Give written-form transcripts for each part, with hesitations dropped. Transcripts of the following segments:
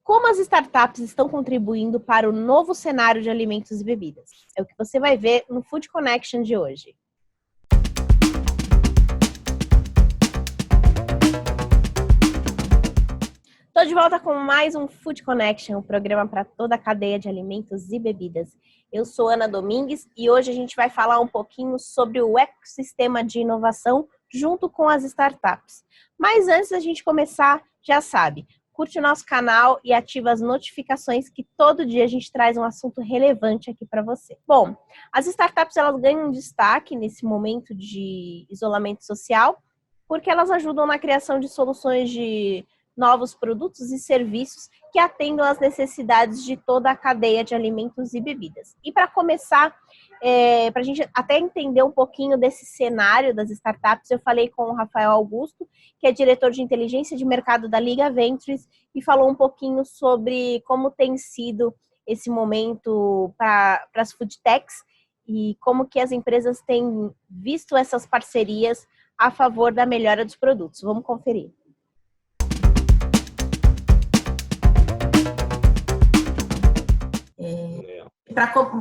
Como as startups estão contribuindo para o novo cenário de alimentos e bebidas? É o que você vai ver no Food Connection de hoje. Estou de volta com mais um Food Connection, um programa para toda a cadeia de alimentos e bebidas. Eu sou Ana Domingues e hoje a gente vai falar um pouquinho sobre o ecossistema de inovação junto com as startups. Mas antes da gente começar, já sabe, curte o nosso canal e ativa as notificações que todo dia a gente traz um assunto relevante aqui para você. Bom, as startups elas ganham destaque nesse momento de isolamento social porque elas ajudam na criação de soluções de novos produtos e serviços que atendam às necessidades de toda a cadeia de alimentos e bebidas. E para começar, para a gente até entender um pouquinho desse cenário das startups, eu falei com o Rafael Augusto, que é diretor de inteligência de mercado da Liga Ventures, e falou um pouquinho sobre como tem sido esse momento para as food techs e como que as empresas têm visto essas parcerias a favor da melhora dos produtos. Vamos conferir.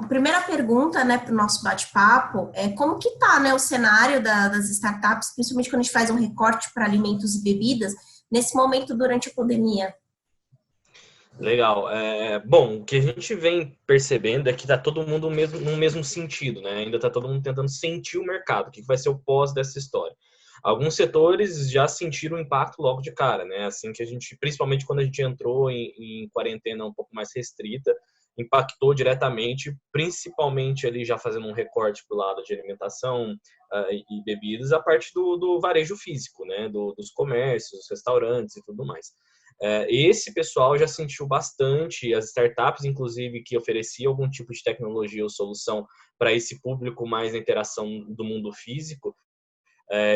Primeira pergunta, né, para o nosso bate-papo é como que está, né, o cenário das startups, principalmente quando a gente faz um recorte para alimentos e bebidas, nesse momento durante a pandemia? Legal. Bom, o que a gente vem percebendo é que está todo mundo no mesmo sentido, né? Ainda está todo mundo tentando sentir o mercado, o que vai ser o pós dessa história. Alguns setores já sentiram o impacto logo de cara, né? Assim que a gente, principalmente quando a gente entrou em quarentena um pouco mais restrita, impactou diretamente, principalmente ali já fazendo um recorte para o lado de alimentação e bebidas, a parte do varejo físico, né? Dos comércios, restaurantes e tudo mais. Esse pessoal já sentiu bastante, as startups, inclusive, que ofereciam algum tipo de tecnologia ou solução para esse público mais na interação do mundo físico,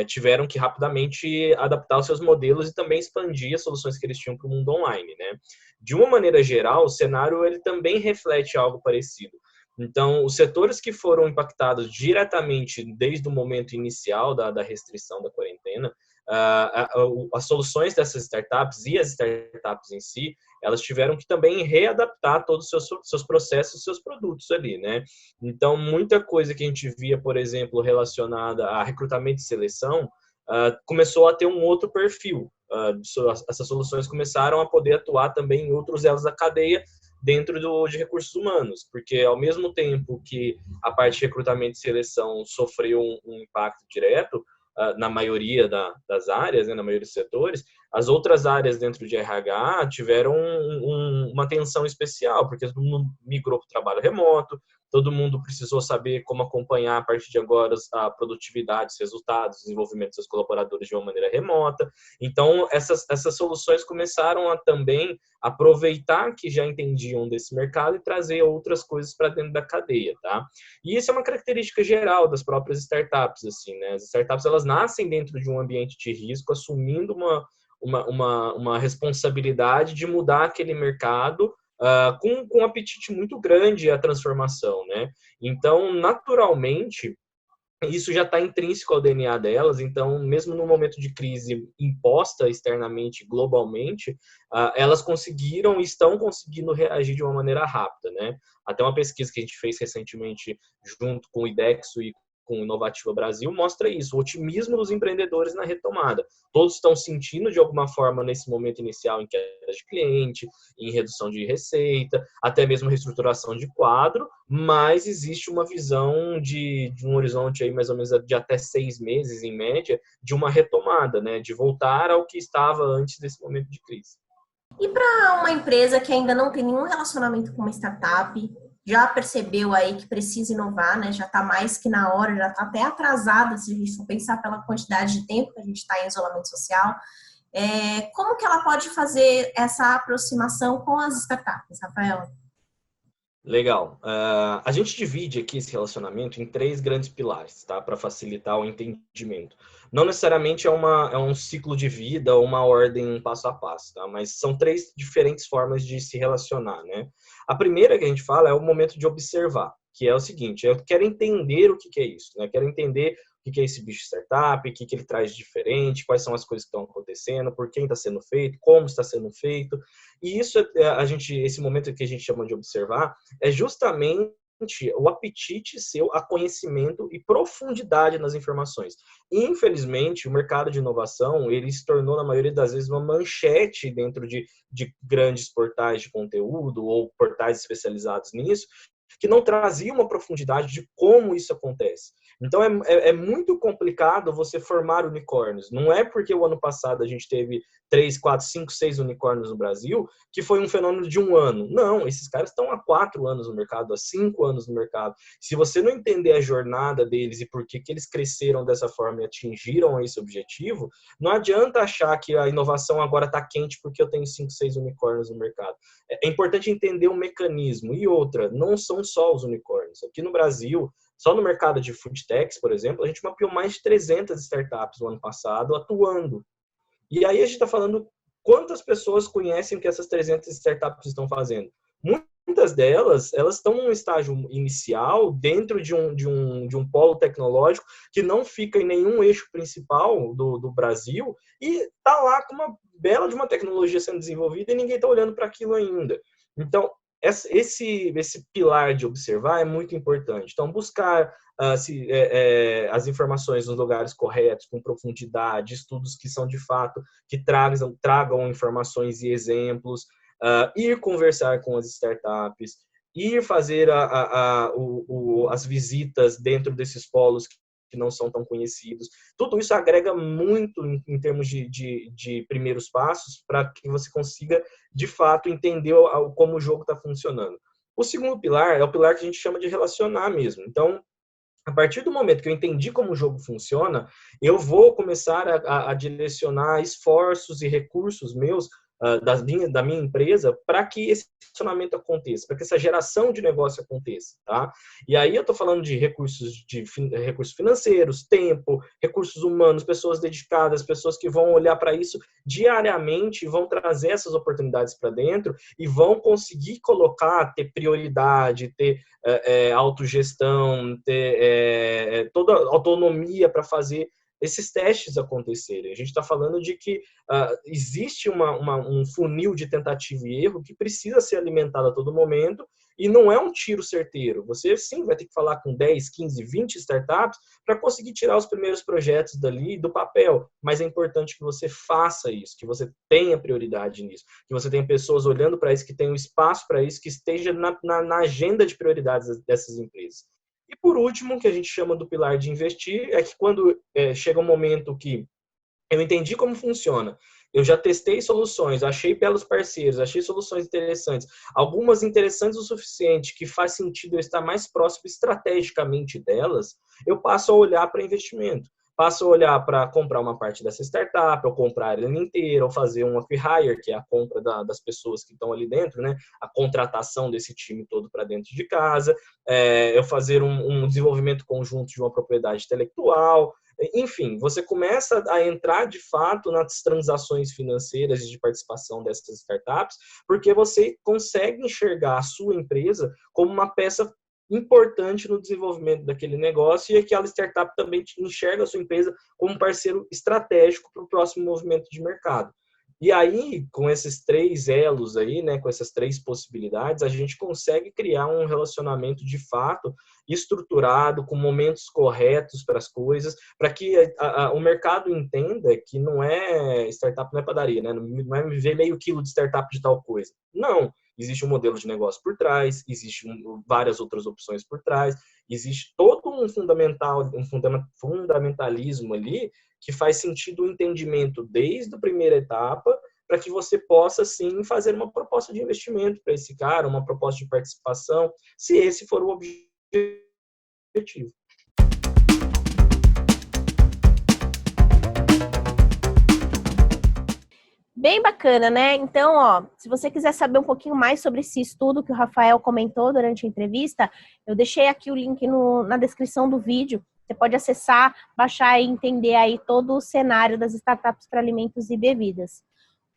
tiveram que rapidamente adaptar os seus modelos e também expandir as soluções que eles tinham para o mundo online, né? De uma maneira geral, o cenário ele também reflete algo parecido. Então, os setores que foram impactados diretamente desde o momento inicial da restrição da quarentena, as soluções dessas startups e as startups em si, elas tiveram que também readaptar todos os seus processos, seus produtos ali, né? Então, muita coisa que a gente via, por exemplo, relacionada a recrutamento e seleção, começou a ter um outro perfil. Essas soluções começaram a poder atuar também em outros elos da cadeia dentro de recursos humanos, porque ao mesmo tempo que a parte de recrutamento e seleção sofreu um impacto direto, na maioria das áreas, né, na maioria dos setores, as outras áreas dentro de RH tiveram uma atenção especial, porque todo mundo migrou para o trabalho remoto, todo mundo precisou saber como acompanhar a partir de agora a produtividade, os resultados, o desenvolvimento dos seus colaboradores de uma maneira remota. Então, essas soluções começaram a também aproveitar que já entendiam desse mercado e trazer outras coisas para dentro da cadeia, tá? E isso é uma característica geral das próprias startups, assim, né? As startups, elas nascem dentro de um ambiente de risco, assumindo uma responsabilidade de mudar aquele mercado com um apetite muito grande à transformação, né? Então, naturalmente, isso já está intrínseco ao DNA delas, então, mesmo no momento de crise imposta externamente, globalmente, elas conseguiram e estão conseguindo reagir de uma maneira rápida, né? Até uma pesquisa que a gente fez recentemente junto com o IDEXO e com o Inovativa Brasil mostra isso, o otimismo dos empreendedores na retomada. Todos estão sentindo de alguma forma nesse momento inicial em queda de cliente, em redução de receita, até mesmo reestruturação de quadro, mas existe uma visão de um horizonte aí mais ou menos de até 6 meses em média de uma retomada, né, de voltar ao que estava antes desse momento de crise. E para uma empresa que ainda não tem nenhum relacionamento com uma startup, já percebeu aí que precisa inovar, né? Já está mais que na hora, já está até atrasada, se a gente for pensar pela quantidade de tempo que a gente está em isolamento social. Como que ela pode fazer essa aproximação com as startups, Rafael? Legal. A gente divide aqui esse relacionamento em 3 grandes pilares, tá? Para facilitar o entendimento. Não necessariamente é um ciclo de vida ou uma ordem passo a passo, tá? Mas são 3 diferentes formas de se relacionar, né? A primeira que a gente fala é o momento de observar. que é o seguinte: eu quero entender o que é isso, né? Eu quero entender o que é esse bicho startup, o que ele traz de diferente, quais são as coisas que estão acontecendo, por quem está sendo feito, como está sendo feito. E isso, esse momento que a gente chama de observar, é justamente o apetite seu a conhecimento e profundidade nas informações. Infelizmente, o mercado de inovação, ele se tornou, na maioria das vezes, uma manchete dentro de grandes portais de conteúdo ou portais especializados nisso, que não trazia uma profundidade de como isso acontece. Então, é muito complicado você formar unicórnios. Não é porque o ano passado a gente teve 3, 4, 5, 6 unicórnios no Brasil que foi um fenômeno de um ano. Não, esses caras estão há 4 anos no mercado, há 5 anos no mercado. Se você não entender a jornada deles e por que eles cresceram dessa forma e atingiram esse objetivo, não adianta achar que a inovação agora está quente porque eu tenho 5, 6 unicórnios no mercado. É importante entender o mecanismo. E outra, não são só os unicórnios. Aqui no Brasil, só no mercado de food techs, por exemplo, a gente mapeou mais de 300 startups no ano passado atuando. E aí a gente está falando quantas pessoas conhecem o que essas 300 startups estão fazendo. Muitas delas, elas estão num estágio inicial dentro de um polo tecnológico que não fica em nenhum eixo principal do Brasil e está lá com uma bela de uma tecnologia sendo desenvolvida e ninguém está olhando para aquilo ainda. Então, esse pilar de observar é muito importante. Então, buscar as informações nos lugares corretos, com profundidade, estudos que são de fato, que tragam informações e exemplos, ir conversar com as startups, ir fazer as visitas dentro desses polos que não são tão conhecidos. Tudo isso agrega muito em termos de primeiros passos para que você consiga, de fato, entender como o jogo está funcionando. O segundo pilar é o pilar que a gente chama de relacionar mesmo. Então, a partir do momento que eu entendi como o jogo funciona, eu vou começar a direcionar esforços e recursos meus da minha empresa para que esse funcionamento aconteça, para que essa geração de negócio aconteça, tá? E aí eu estou falando de recursos financeiros, tempo, recursos humanos, pessoas dedicadas, pessoas que vão olhar para isso diariamente, vão trazer essas oportunidades para dentro e vão conseguir ter prioridade, ter autogestão, ter toda a autonomia para fazer esses testes acontecerem. A gente está falando de que existe um funil de tentativa e erro que precisa ser alimentado a todo momento e não é um tiro certeiro. Você, sim, vai ter que falar com 10, 15, 20 startups para conseguir tirar os primeiros projetos dali do papel, mas é importante que você faça isso, que você tenha prioridade nisso, que você tenha pessoas olhando para isso, que tenham espaço para isso, que esteja na agenda de prioridades dessas empresas. E por último, o que a gente chama do pilar de investir, é que quando chega um momento que eu entendi como funciona, eu já testei soluções, achei belos parceiros, achei soluções interessantes, algumas interessantes o suficiente, que faz sentido eu estar mais próximo estrategicamente delas, eu passo a olhar para investimento. Passo a olhar para comprar uma parte dessa startup, ou comprar ela inteira, ou fazer um acquire, que é a compra das pessoas que estão ali dentro, né? A contratação desse time todo para dentro de casa, eu fazer um desenvolvimento conjunto de uma propriedade intelectual. Enfim, você começa a entrar de fato nas transações financeiras de participação dessas startups, porque você consegue enxergar a sua empresa como uma peça importante no desenvolvimento daquele negócio e aquela startup também enxerga a sua empresa como um parceiro estratégico para o próximo movimento de mercado. E aí, com esses 3 elos aí, né, com essas 3 possibilidades, a gente consegue criar um relacionamento de fato estruturado, com momentos corretos para as coisas, para que o mercado entenda que não é startup, não é padaria, né? Não é ver meio quilo de startup de tal coisa. Não. Existe um modelo de negócio por trás, existe várias outras opções por trás, existe todo um fundamentalismo ali que faz sentido o entendimento desde a primeira etapa para que você possa, sim, fazer uma proposta de investimento para esse cara, uma proposta de participação, se esse for o objetivo. Bem bacana, né? Então, ó, se você quiser saber um pouquinho mais sobre esse estudo que o Rafael comentou durante a entrevista, eu deixei aqui o link na descrição do vídeo. Você pode acessar, baixar e entender aí todo o cenário das startups para alimentos e bebidas.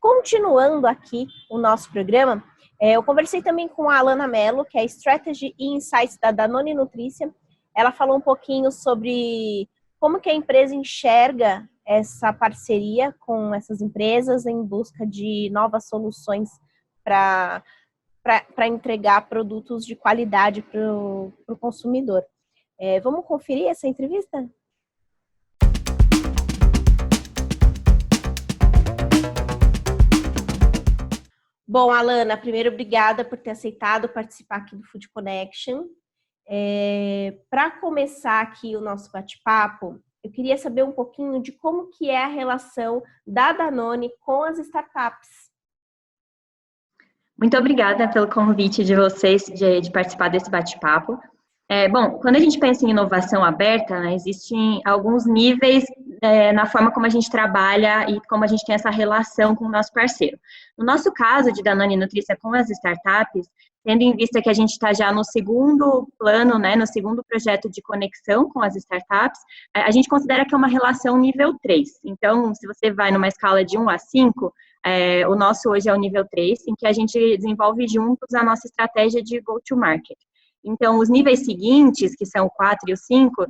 Continuando aqui o nosso programa, Eu conversei também com a Alana Mello, que é Strategy e Insights da Danone Nutricia. Ela falou um pouquinho sobre como que a empresa enxerga essa parceria com essas empresas em busca de novas soluções para entregar produtos de qualidade para o consumidor. Vamos conferir essa entrevista? Bom, Alana, primeiro, obrigada por ter aceitado participar aqui do Food Connection. Para começar aqui o nosso bate-papo, eu queria saber um pouquinho de como que é a relação da Danone com as startups. Muito obrigada pelo convite de vocês de participar desse bate-papo. Bom, quando a gente pensa em inovação aberta, né, existem alguns níveis na forma como a gente trabalha e como a gente tem essa relação com o nosso parceiro. No nosso caso de Danone Nutricia com as startups, tendo em vista que a gente está já no segundo plano, né, no segundo projeto de conexão com as startups, a gente considera que é uma relação nível 3. Então, se você vai numa escala de 1 a 5, o nosso hoje é o nível 3, em que a gente desenvolve juntos a nossa estratégia de go-to-market. Então, os níveis seguintes, que são o 4 e o 5,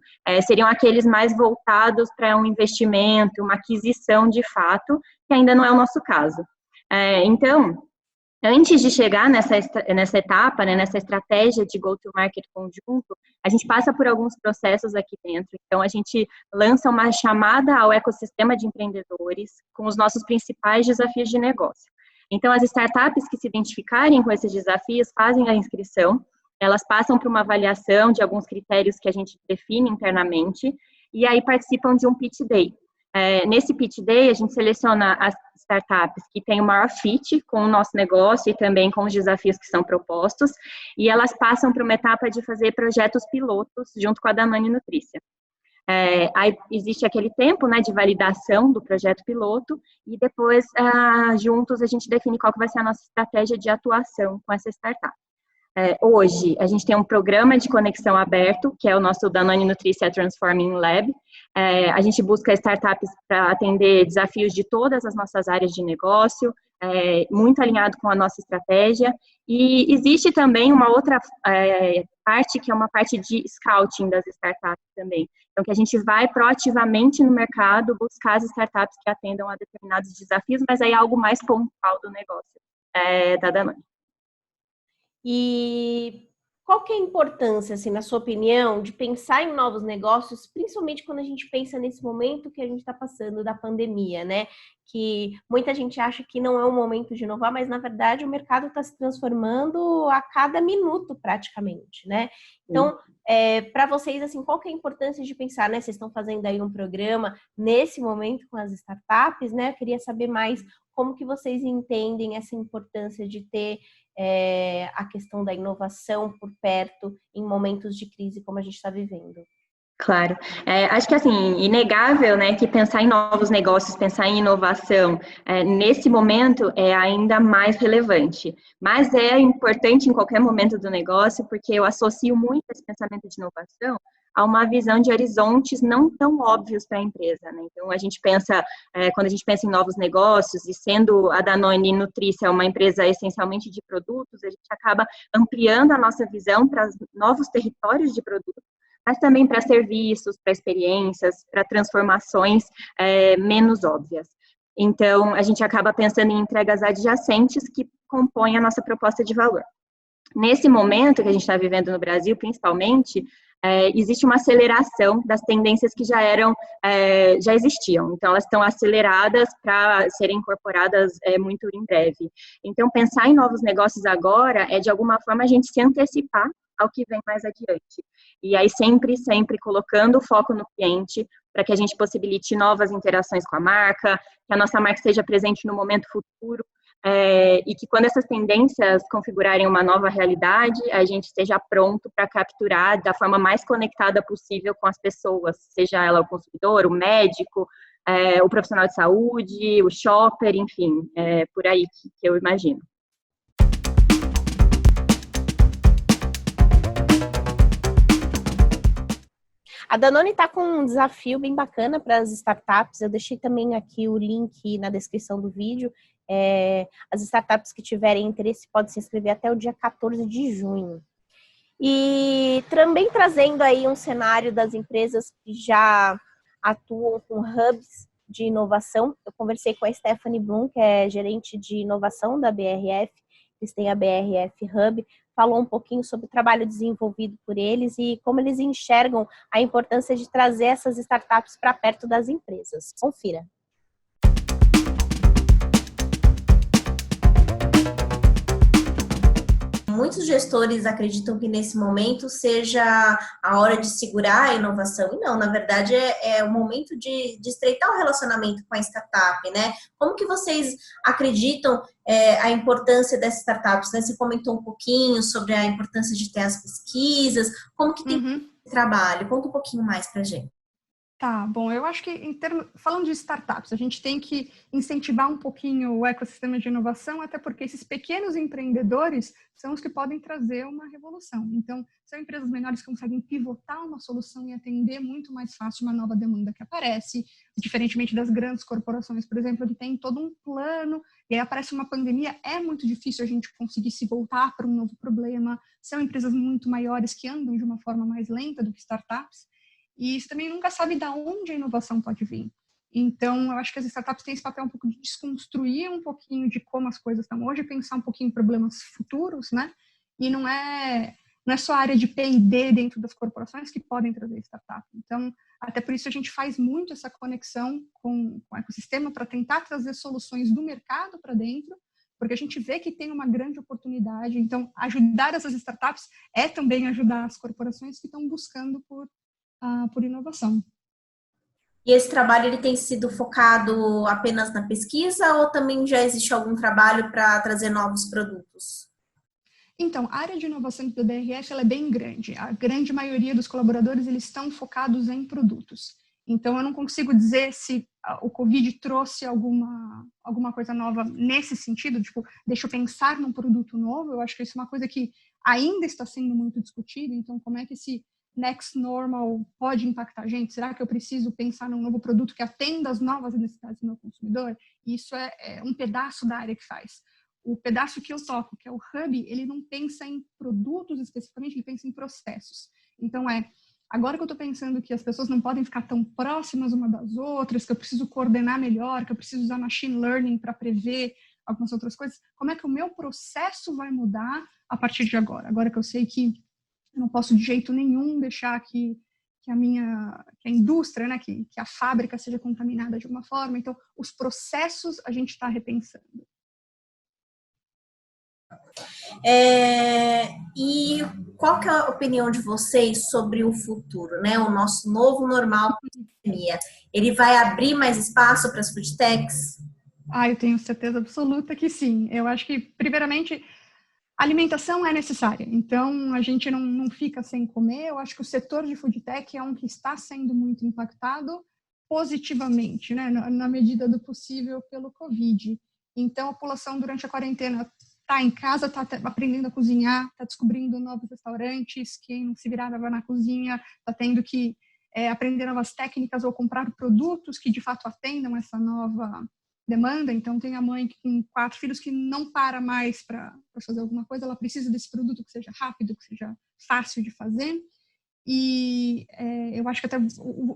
seriam aqueles mais voltados para um investimento, uma aquisição de fato, que ainda não é o nosso caso. Então, antes de chegar nessa etapa, né, nessa estratégia de go-to-market conjunto, a gente passa por alguns processos aqui dentro. Então, a gente lança uma chamada ao ecossistema de empreendedores com os nossos principais desafios de negócio. Então, as startups que se identificarem com esses desafios fazem a inscrição, elas passam por uma avaliação de alguns critérios que a gente define internamente, e aí participam de um pitch day. Nesse pitch day, a gente seleciona as startups que têm o maior fit com o nosso negócio e também com os desafios que são propostos, e elas passam por uma etapa de fazer projetos pilotos junto com a Danone Nutricia. Aí existe aquele tempo, né, de validação do projeto piloto, e depois, juntos, a gente define qual que vai ser a nossa estratégia de atuação com essa startup. Hoje, a gente tem um programa de conexão aberto, que é o nosso Danone Nutricia Transforming Lab. A gente busca startups para atender desafios de todas as nossas áreas de negócio, muito alinhado com a nossa estratégia. E existe também uma outra parte, que é uma parte de scouting das startups também. Então, que a gente vai proativamente no mercado buscar as startups que atendam a determinados desafios, mas aí é algo mais pontual do negócio da Danone. E qual que é a importância, assim, na sua opinião, de pensar em novos negócios, principalmente quando a gente pensa nesse momento que a gente está passando da pandemia, né? Que muita gente acha que não é o momento de inovar, mas na verdade o mercado está se transformando a cada minuto praticamente, né? Então, para vocês, assim, qual que é a importância de pensar, né? Vocês estão fazendo aí um programa nesse momento com as startups, né? Eu queria saber mais como que vocês entendem essa importância de ter a questão da inovação por perto em momentos de crise como a gente está vivendo. Claro. Acho que, assim, inegável, né, que pensar em novos negócios, pensar em inovação, nesse momento é ainda mais relevante. Mas é importante em qualquer momento do negócio, porque eu associo muito esse pensamento de inovação a uma visão de horizontes não tão óbvios para a empresa, né? Então, a gente pensa, quando a gente pensa em novos negócios, e sendo a Danone Nutricia uma empresa essencialmente de produtos, a gente acaba ampliando a nossa visão para novos territórios de produtos, mas também para serviços, para experiências, para transformações menos óbvias. Então, a gente acaba pensando em entregas adjacentes que compõem a nossa proposta de valor. Nesse momento que a gente está vivendo no Brasil, principalmente, existe uma aceleração das tendências que já existiam. Então, elas estão aceleradas para serem incorporadas muito em breve. Então, pensar em novos negócios agora é, de alguma forma, a gente se antecipar ao que vem mais adiante. E aí, sempre colocando o foco no cliente, para que a gente possibilite novas interações com a marca, que a nossa marca esteja presente no momento futuro, e que quando essas tendências configurarem uma nova realidade, a gente esteja pronto para capturar da forma mais conectada possível com as pessoas, seja ela o consumidor, o médico, o profissional de saúde, o shopper, enfim, por aí que eu imagino. A Danone está com um desafio bem bacana para as startups. Eu deixei também aqui o link na descrição do vídeo. As startups que tiverem interesse podem se inscrever até o dia 14 de junho. E também trazendo aí um cenário das empresas que já atuam com hubs de inovação. Eu conversei com a Stephanie Bloom, que é gerente de inovação da BRF, eles têm a BRF Hub, falou um pouquinho sobre o trabalho desenvolvido por eles e como eles enxergam a importância de trazer essas startups para perto das empresas. Confira. Muitos gestores acreditam que nesse momento seja a hora de segurar a inovação. E não, na verdade, é o momento de estreitar o relacionamento com a startup, né? Como que vocês acreditam a importância dessas startups, né? Você comentou um pouquinho sobre a importância de ter as pesquisas. Como que tem esse trabalho? Conta um pouquinho mais pra gente. Tá, bom, eu acho que falando de startups, a gente tem que incentivar um pouquinho o ecossistema de inovação, até porque esses pequenos empreendedores são os que podem trazer uma revolução. Então, são empresas menores que conseguem pivotar uma solução e atender muito mais fácil uma nova demanda que aparece, diferentemente das grandes corporações, por exemplo, que tem todo um plano, e aí aparece uma pandemia, é muito difícil a gente conseguir se voltar para um novo problema. São empresas muito maiores que andam de uma forma mais lenta do que startups, e isso também nunca sabe de onde a inovação pode vir. Então, eu acho que as startups têm esse papel um pouco de desconstruir um pouquinho de como as coisas estão hoje, pensar um pouquinho em problemas futuros, né? E não é só a área de P&D dentro das corporações que podem trazer startup. Então, até por isso a gente faz muito essa conexão com o ecossistema para tentar trazer soluções do mercado para dentro, porque a gente vê que tem uma grande oportunidade. Então, ajudar essas startups é também ajudar as corporações que estão buscando por inovação. E esse trabalho ele tem sido focado apenas na pesquisa ou também já existe algum trabalho para trazer novos produtos? Então, a área de inovação do BRF ela é bem grande. A grande maioria dos colaboradores eles estão focados em produtos. Então, eu não consigo dizer se o Covid trouxe alguma coisa nova nesse sentido, tipo, deixa eu pensar num produto novo. Eu acho que isso é uma coisa que ainda está sendo muito discutida. Então, como é que esse next normal pode impactar a gente? Será que eu preciso pensar num novo produto que atenda às novas necessidades do meu consumidor? Isso é um pedaço da área que faz. O pedaço que eu toco, que é o Hub, ele não pensa em produtos especificamente, ele pensa em processos. Então, agora que eu estou pensando que as pessoas não podem ficar tão próximas uma das outras, que eu preciso coordenar melhor, que eu preciso usar machine learning para prever algumas outras coisas, como é que o meu processo vai mudar a partir de agora? Agora que eu sei que eu não posso de jeito nenhum deixar que a indústria, né, que a fábrica seja contaminada de alguma forma. Então, os processos a gente está repensando. E qual que é a opinião de vocês sobre o futuro, né? O nosso novo normal pandemia. Ele vai abrir mais espaço para as food techs? Eu tenho certeza absoluta que sim. Eu acho que, primeiramente, a alimentação é necessária, então a gente não fica sem comer. Eu acho que o setor de food tech é um que está sendo muito impactado positivamente, né, na medida do possível pelo Covid. Então a população durante a quarentena está em casa, está aprendendo a cozinhar, está descobrindo novos restaurantes, quem não se virava na cozinha está tendo que aprender novas técnicas ou comprar produtos que de fato atendam essa nova demanda. Então, tem a mãe com 4 filhos que não para mais para fazer alguma coisa, ela precisa desse produto que seja rápido, que seja fácil de fazer. E eu acho que até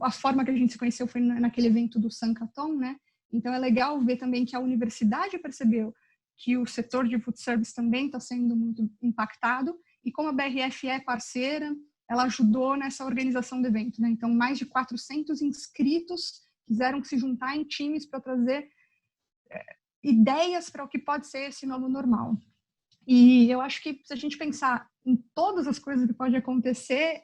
a forma que a gente se conheceu foi naquele evento do Sankaton, né? Então, é legal ver também que a universidade percebeu que o setor de food service também está sendo muito impactado, e como a BRF é parceira, ela ajudou nessa organização do evento, né? Então, mais de 400 inscritos quiseram se juntar em times para trazer ideias para o que pode ser esse novo normal. E eu acho que se a gente pensar em todas as coisas que podem acontecer,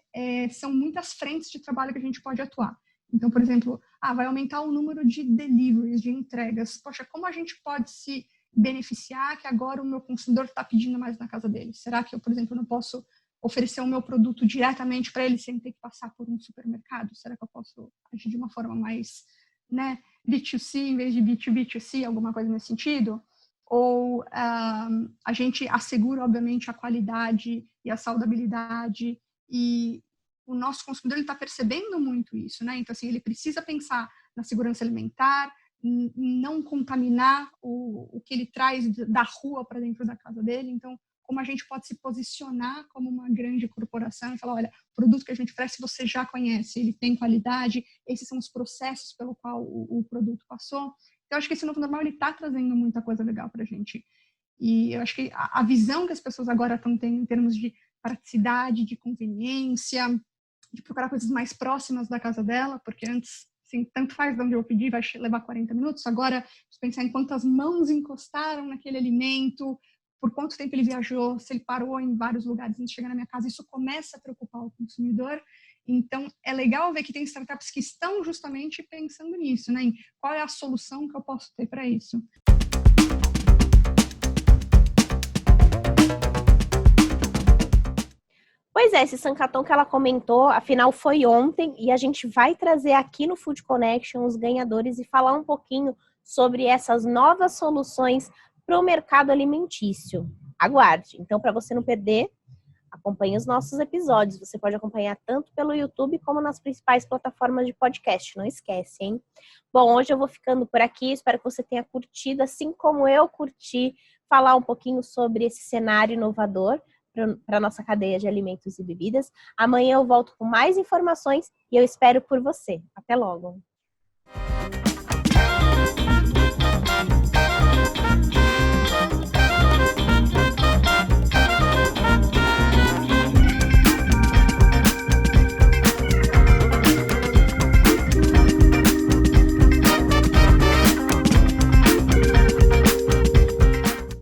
são muitas frentes de trabalho que a gente pode atuar. Então, por exemplo, vai aumentar o número de deliveries, de entregas. Poxa, como a gente pode se beneficiar que agora o meu consumidor está pedindo mais na casa dele? Será que eu, por exemplo, não posso oferecer o meu produto diretamente para ele sem ter que passar por um supermercado? Será que eu posso agir de uma forma mais, né, B2C em vez de B2B2C, alguma coisa nesse sentido? Ou a gente assegura, obviamente, a qualidade e a saudabilidade, e o nosso consumidor está percebendo muito isso, né? Então, assim, ele precisa pensar na segurança alimentar, não contaminar o que ele traz da rua para dentro da casa dele. Então, como a gente pode se posicionar como uma grande corporação e falar, olha, o produto que a gente oferece você já conhece, ele tem qualidade, esses são os processos pelo qual o produto passou. Então, eu acho que esse novo normal ele está trazendo muita coisa legal para a gente. E eu acho que a visão que as pessoas agora estão tendo em termos de praticidade, de conveniência, de procurar coisas mais próximas da casa dela, porque antes, assim, tanto faz de onde eu pedi, vai levar 40 minutos. Agora, se pensar em quantas mãos encostaram naquele alimento, por quanto tempo ele viajou, se ele parou em vários lugares antes de chegar na minha casa, isso começa a preocupar o consumidor. Então, é legal ver que tem startups que estão justamente pensando nisso, né? Em qual é a solução que eu posso ter para isso. Pois é, esse Sankaton que ela comentou, afinal foi ontem, e a gente vai trazer aqui no Food Connection os ganhadores e falar um pouquinho sobre essas novas soluções para o mercado alimentício. Aguarde. Então, para você não perder, acompanhe os nossos episódios. Você pode acompanhar tanto pelo YouTube como nas principais plataformas de podcast. Não esquece, hein? Bom, hoje eu vou ficando por aqui. Espero que você tenha curtido, assim como eu curti, falar um pouquinho sobre esse cenário inovador para a nossa cadeia de alimentos e bebidas. Amanhã eu volto com mais informações e eu espero por você. Até logo!